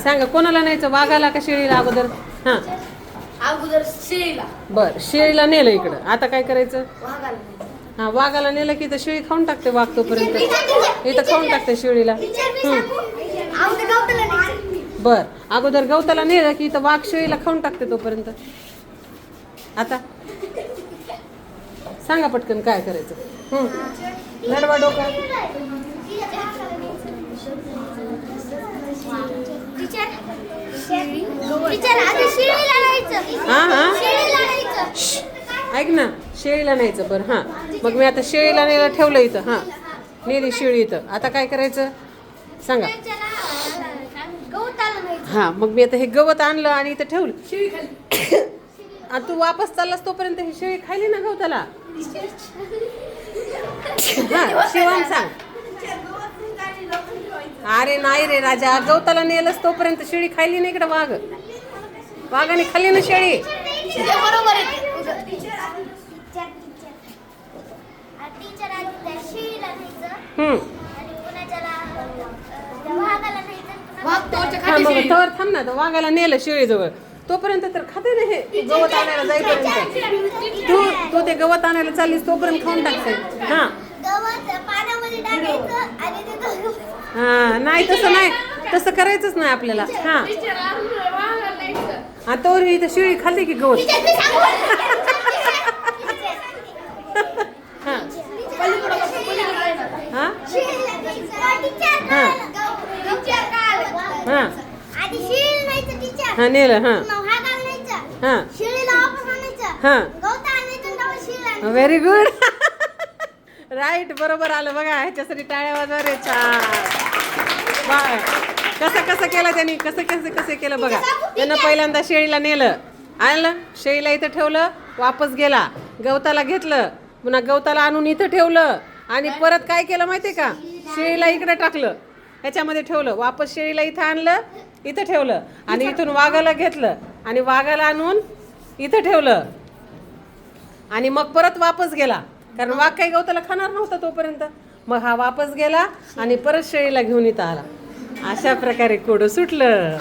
सांगा कोणाला न्यायचं, वाघाला का शेळीला अगोदर? हां अगोदर शेळीला. बर, शेळीला नेलं इकडं. आता काय करायचं? वाघाला. हां वाघाला नेलं की इथं शेळी खाऊन टाकते वाघ तोपर्यंत. इथं खाऊन टाकते शेळीला. बर, अगोदर गवताला नेलं की इथं वाघ शेळीला खाऊन टाकते तोपर्यंत. आता सांगा पटकन काय करायचं. लढवा डोका. हां हां ऐक ना, शेळीला न्यायचं. बरं हां, मग मी आता शेळीला न्यायला ठेवलं इथं. हां नेली शेळी इथं. आता काय करायचं सांगा. हां मग मी आता हे गवत आणलं आणि इथं ठेवलं. शेळी खाली. आणि तू वापस चाललास तोपर्यंत ही शेळी खायली ना गवताला. हां शिवम सांग. अरे नाही रे राजा, गवताला नेलंस तोपर्यंत शेळी खायली नाही इकडे. वाघाने खाल्ली ना शेळी. बरोबर आहे. हा मग तवर थांब ना, तर वाघाला नेलं शेळीजवळ तोपर्यंत तर खाते ना हे गवत आणायला जाईपर्यंत. तू ते गवत आणायला चाललीस तोपर्यंत खाऊन टाकते. हां हां नाही तसं नाही, तसं करायचंच नाही आपल्याला. हां आता तोवर इथं शेळी खाल्ली की गवत. हां हां हां हां नेलं. हां हां हां व्हेरी गुड. राईट, बरोबर आलं बघा. ह्याच्यासाठी टाळ्या वाजवा रे. छान. कसं कसं केलं त्यांनी, कसं केलं बघा. त्यानं पहिल्यांदा शेळीला नेलं, आणलं शेळीला इथं ठेवलं, वापस गेला, गवताला घेतलं, पुन्हा गवताला आणून इथं ठेवलं आणि परत काय केलं माहितीये का, शेळीला इकडे टाकलं, ह्याच्यामध्ये ठेवलं, वापस शेळीला इथं आणलं, इथं ठेवलं आणि इथून वाघाला घेतलं आणि वाघाला आणून इथं ठेवलं आणि मग परत वापस गेला, कारण वाघ काही गवताला खाणार नव्हता तोपर्यंत. मग हा वापस गेला आणि परत शेळीला घेऊन इथं आला. अशा प्रकारे कोडं सुटलं.